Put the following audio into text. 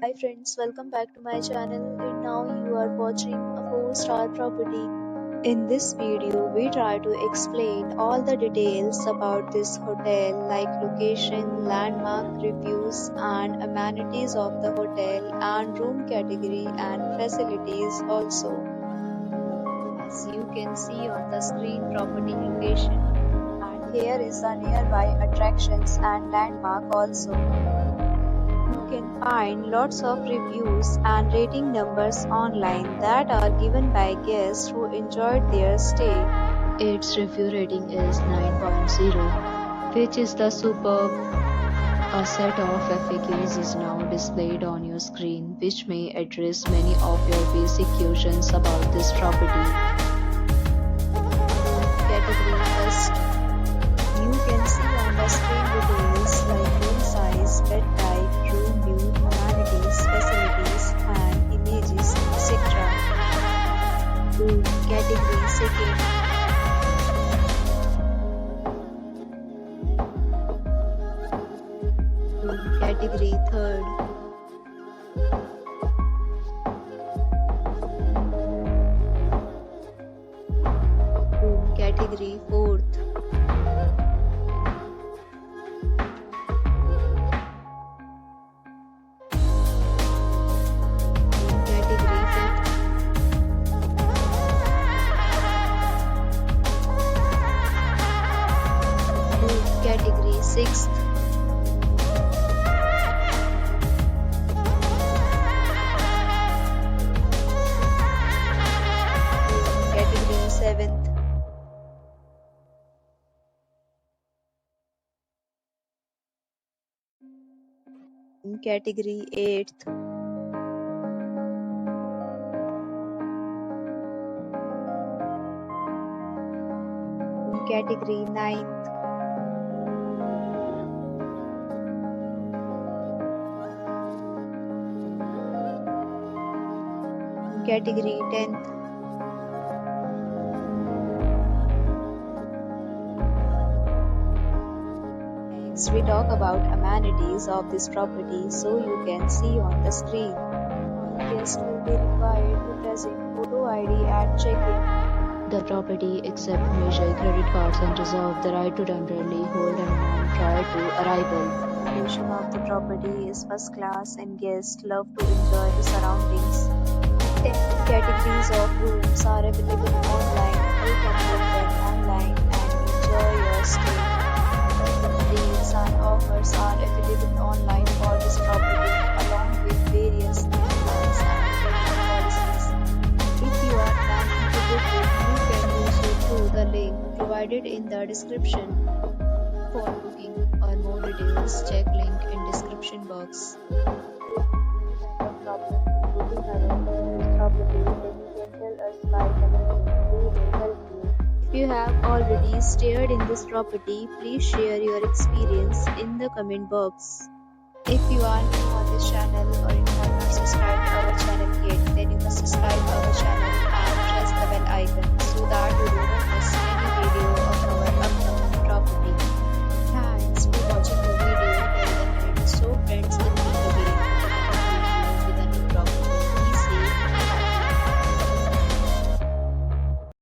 Hi friends, welcome back to my channel and now you are watching a 4-star property. In this video, we try to explain all the details about this hotel like location, landmark reviews and amenities of the hotel and room category and facilities also. As you can see on the screen property location and here is the nearby attractions and landmark also. You can find lots of reviews and rating numbers online that are given by guests who enjoyed their stay. Its review rating is 9.0, which is the superb. A set of FAQs is now displayed on your screen, which may address many of your basic questions about this property. Category first. You can see on the screen details like room size, bed type, room view, amenities, facilities, and images, etc. Room category second. Room category third. Room category fourth. Category 6th. Category 7th. Category 8th. Category 9th. Category 10th. Next, we talk about amenities of this property so you can see on the screen. All guests will be required to present photo ID at check-in. The property accepts major credit cards and reserves the right to temporarily hold an amount prior to arrival. The condition of the property is first class and guests love to enjoy the surroundings. 10 categories of rooms are available online. You can book them online and enjoy your stay. Deals and offers are available online for this property along with various plans and payment policies. If you are planning to book it, you can do so through the link provided in the description. For booking or more details, check link in description box. If you have already stayed in this property, please share your experience in the comment box. If you are new on this channel or you have not subscribed our channel yet, then you must subscribe our channel and press the bell icon so that you do not miss any video.